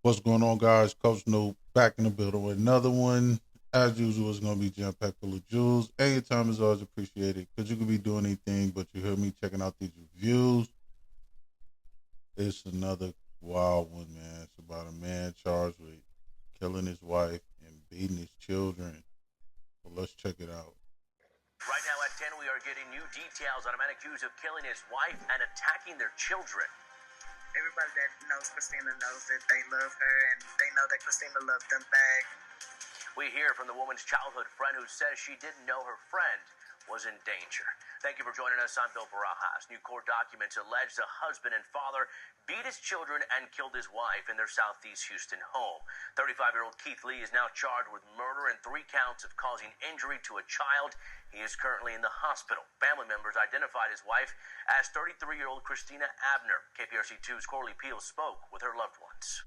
What's going on, guys? Coach Noob back in the building with another one. As usual, it's going to be jam packed full of jewels. And your time is always appreciated because you could be doing anything, but you hear me checking out these reviews. It's another wild one, man. It's about a man charged with killing his wife and beating his children. So let's check it out. Right now at 10, we are getting new details on a man accused of killing his wife and attacking their children. Everybody that knows Christina knows that they love her and they know that Christina loved them back. We hear from the woman's childhood friend who says she didn't know her friend was in danger. Thank you for joining us. I'm Bill Barajas. New court documents allege the husband and father beat his children and killed his wife in their Southeast Houston home. 35-year-old Keith Lee is now charged with murder and 3 counts of causing injury to a child. He is currently in the hospital. Family members identified his wife as 33-year-old Christina Abner. KPRC2's Corley Peel spoke with her loved ones.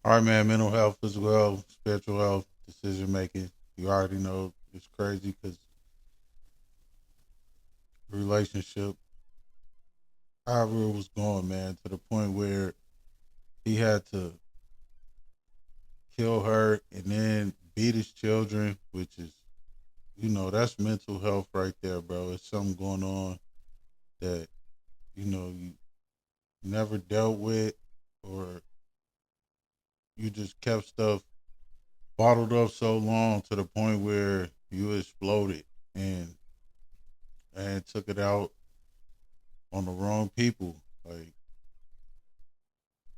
All right, man. Mental health, physical health, spiritual health, decision making. You already know it's crazy because relationship, however it was going, man, to the point where he had to kill her and then beat his children, which is, that's mental health right there, bro. It's something going on that, you never dealt with, or you just kept stuff bottled up so long to the point where you exploded and took it out on the wrong people. Like,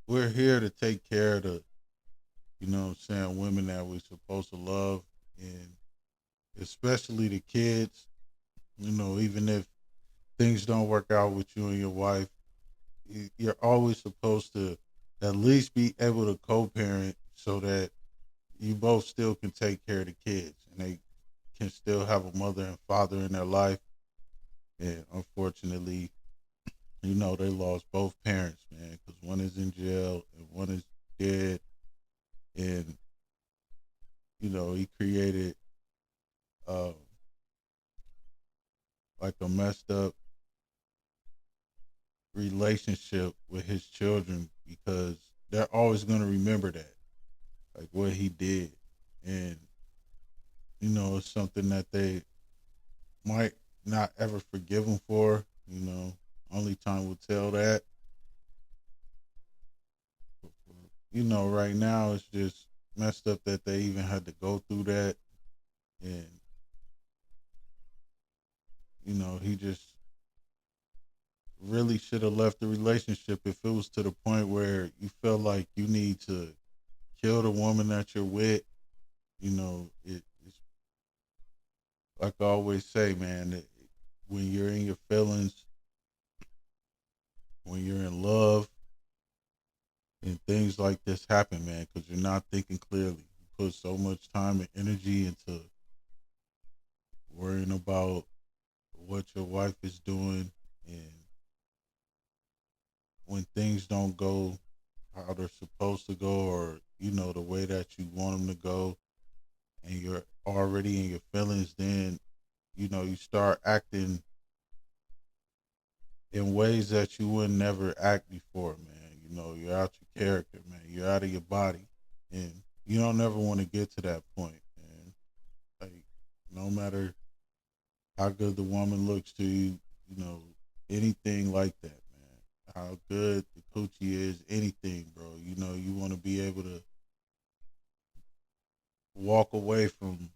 we're here to take care of the, women that we're supposed to love, and especially the kids. Even if things don't work out with you and your wife, you're always supposed to at least be able to co-parent so that you both still can take care of the kids and they can still have a mother and father in their life. And unfortunately, they lost both parents, man, because one is in jail and one is dead. And he created uh, like a messed up relationship with his children because they're always going to remember that, like what he did. And, it's something that they might not ever forgive him for. Only time will tell that. Right now it's just messed up that they even had to go through that. And, he just really should have left the relationship if it was to the point where you feel like you need to kill the woman that you're with. It's like I always say, man, that when you're in your feelings, when you're in love, and things like this happen, man, because you're not thinking clearly. You put so much time and energy into worrying about what your wife is doing, and when things don't go how they're supposed to go, or the way that you want them to go, and you're already in your feelings, then you start acting in ways that you would never act before, man. You're out your character, man. You're out of your body, and you don't ever want to get to that point, man. Like, no matter how good the woman looks to you, anything like that, man. How good the coochie is, anything, bro. You want to be able to walk away from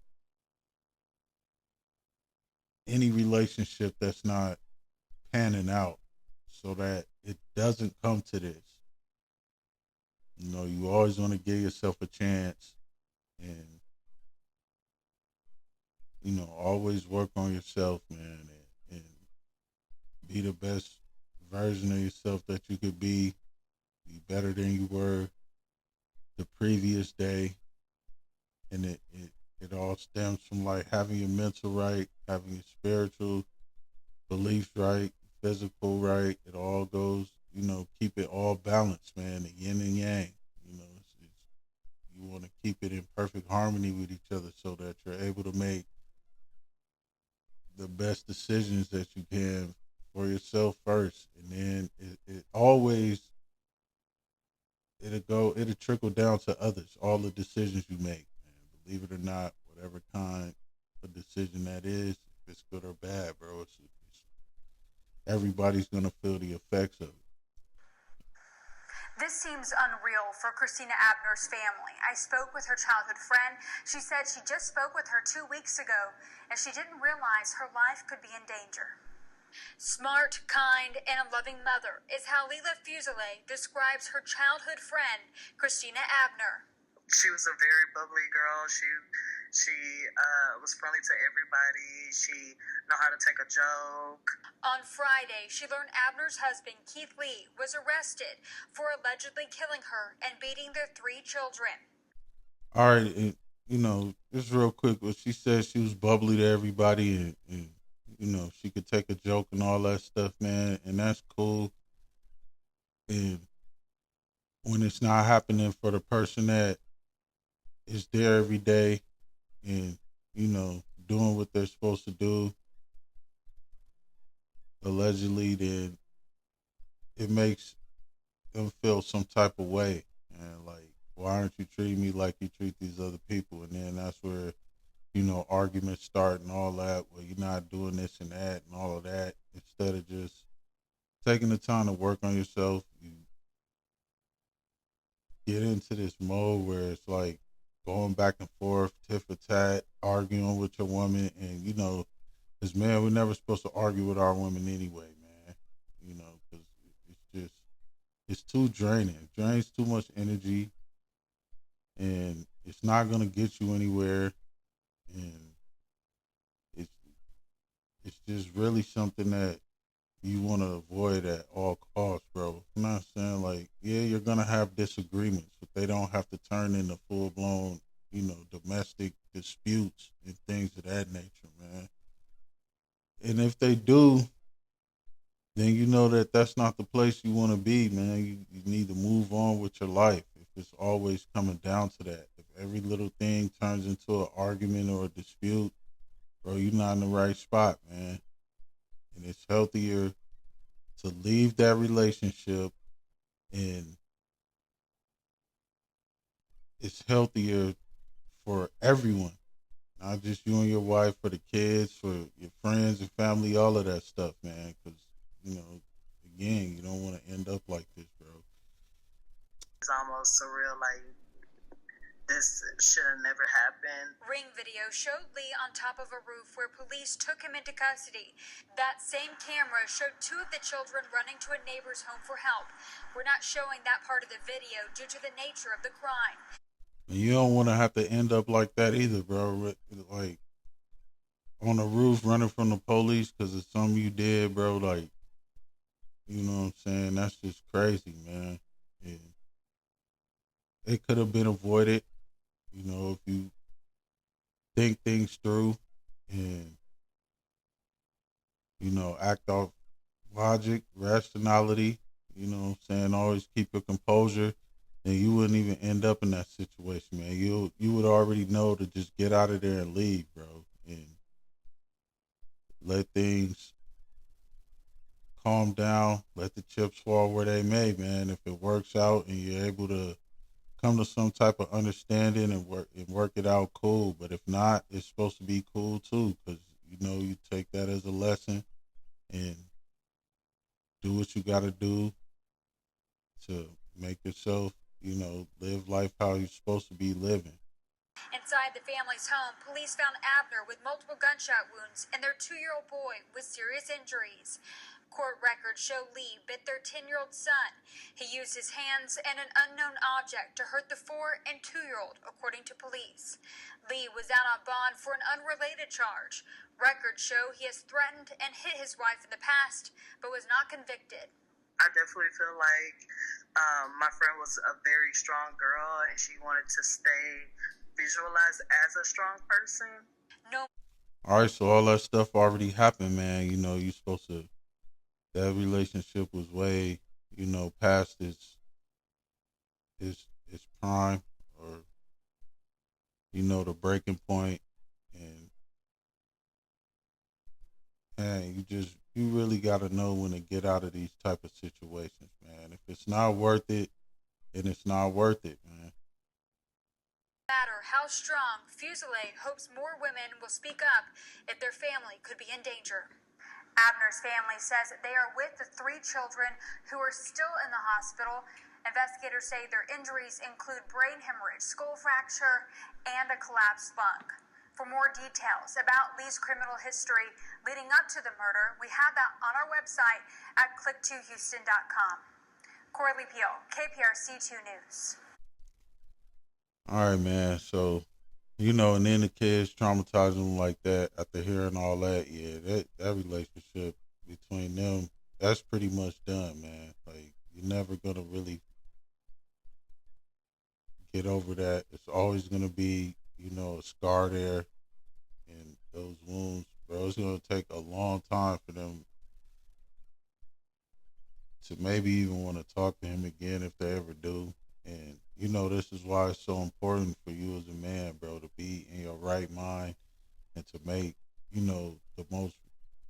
any relationship that's not panning out so that it doesn't come to this. You always want to give yourself a chance, and, always work on yourself, man, and be the best version of yourself that you could be better than you were the previous day. And it all stems from like having your mental right, having your spiritual beliefs right, physical right. It all goes, keep it all balanced, man, the yin and yang. You want to keep it in perfect harmony with each other so that you're able to make the best decisions that you can for yourself first. And then it always it'll trickle down to others. All the decisions you make, man. Believe it or not, whatever kind of decision that is, if it's good or bad, bro, everybody's gonna feel the effects of it. This seems unreal for Christina Abner's family. I spoke with her childhood friend. She said she just spoke with her 2 weeks ago and she didn't realize her life could be in danger. Smart, kind, and a loving mother is how Leila Fuselier describes her childhood friend, Christina Abner. She was a very bubbly girl. She was friendly to everybody. She know how to take a joke. On Friday, she learned Abner's husband, Keith Lee, was arrested for allegedly killing her and beating their 3 children. All right, and, just real quick, what she said, she was bubbly to everybody, and she could take a joke and all that stuff, man, and that's cool. And when it's not happening for the person that is there every day and, doing what they're supposed to do, allegedly, then it makes them feel some type of way. And like, why aren't you treating me like you treat these other people? And then that's where, arguments start and all that. Well, you're not doing this and that and all of that. Instead of just taking the time to work on yourself, you get into this mode where it's like going back and forth, tit for tat, arguing with your woman. And, as men, we're never supposed to argue with our women anyway, man. Because it's too draining. It drains too much energy. And it's not going to get you anywhere. And it's just really something that you want to avoid at all costs, bro. I'm not saying like, yeah, you're going to have disagreements, but they don't have to turn into full-blown, domestic disputes and things of that nature, man. And if they do, then you know that that's not the place you want to be, man. You need to move on with your life if it's always coming down to that. If every little thing turns into an argument or a dispute, bro, you're not in the right spot, man. And it's healthier to leave that relationship, and it's healthier for everyone, not just you and your wife, for the kids, for your friends and family, all of that stuff, man. Because, again, you don't want to end up like this, bro. It's almost surreal, like, this should have never happened. Ring video showed Lee on top of a roof where police took him into custody. That same camera showed 2 of the children running to a neighbor's home for help. We're not showing that part of the video due to the nature of the crime. And you don't want to have to end up like that either, bro. Like, on the roof running from the police because it's something you did, bro. Like, you know what I'm saying? That's just crazy, man. Yeah. It could have been avoided, if you think things through and, act off logic, rationality, always keep your composure, then you wouldn't even end up in that situation, man. You would already know to just get out of there and leave, bro, and let things calm down, let the chips fall where they may, man. If it works out and you're able to come to some type of understanding and work it out, cool. But if not, it's supposed to be cool too, because you take that as a lesson and do what you got to do to make yourself, live life how you're supposed to be living. Inside the family's home, police found Abner with multiple gunshot wounds and their 2-year-old boy with serious injuries. Court records show Lee bit their 10-year-old son. He used his hands and an unknown object to hurt the 4- and 2-year-old, according to police. Lee was out on bond for an unrelated charge. Records show he has threatened and hit his wife in the past, but was not convicted. I definitely feel like my friend was a very strong girl and she wanted to stay visualized as a strong person. No. All right, so all that stuff already happened, man. You're supposed to. That relationship was way, past its prime, or the breaking point, and man, you really got to know when to get out of these type of situations, man. If it's not worth it, and it's not worth it, man. No matter how strong, Fusilier hopes more women will speak up if their family could be in danger. Abner's family says they are with the 3 children who are still in the hospital. Investigators say their injuries include brain hemorrhage, skull fracture, and a collapsed lung. For more details about Lee's criminal history leading up to the murder, we have that on our website at click2houston.com. Coralie Peel, KPRC2 News. All right, man. So, and then the kids traumatizing them like that after hearing all that. Yeah, that relationship between them, that's pretty much done, man. Like, you're never going to really get over that. It's always going to be, a scar there and those wounds, bro. It's going to take a long time for them to maybe even want to talk to him again if they ever do. And, this is why it's so important for you as a man, bro, to be in your right mind and to make, the most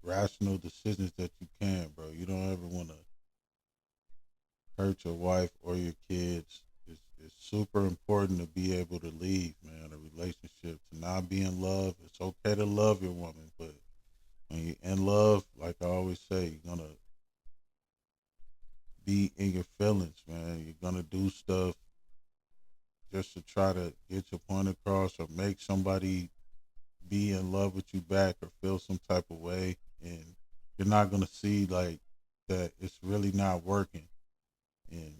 rational decisions that you can, bro. You don't ever want to hurt your wife or your kids. It's super important to be able to leave, man, a relationship, to not be in love. It's okay to love your woman, but when you're in love, like I always say, you're going to be in your feelings, man. You're going to do stuff just to try to get your point across or make somebody be in love with you back or feel some type of way. And you're not going to see like that it's really not working. And,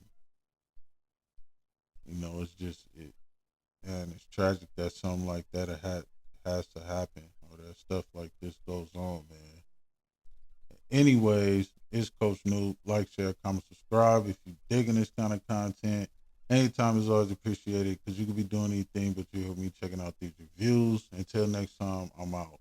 it's just, and it's tragic that something like that has to happen or that stuff like this goes on, man. Anyways, it's Coach Noob. Like, share, comment, subscribe. If you're digging this kind of content, anytime is always appreciated because you could be doing anything, but you hear me checking out these reviews. Until next time, I'm out.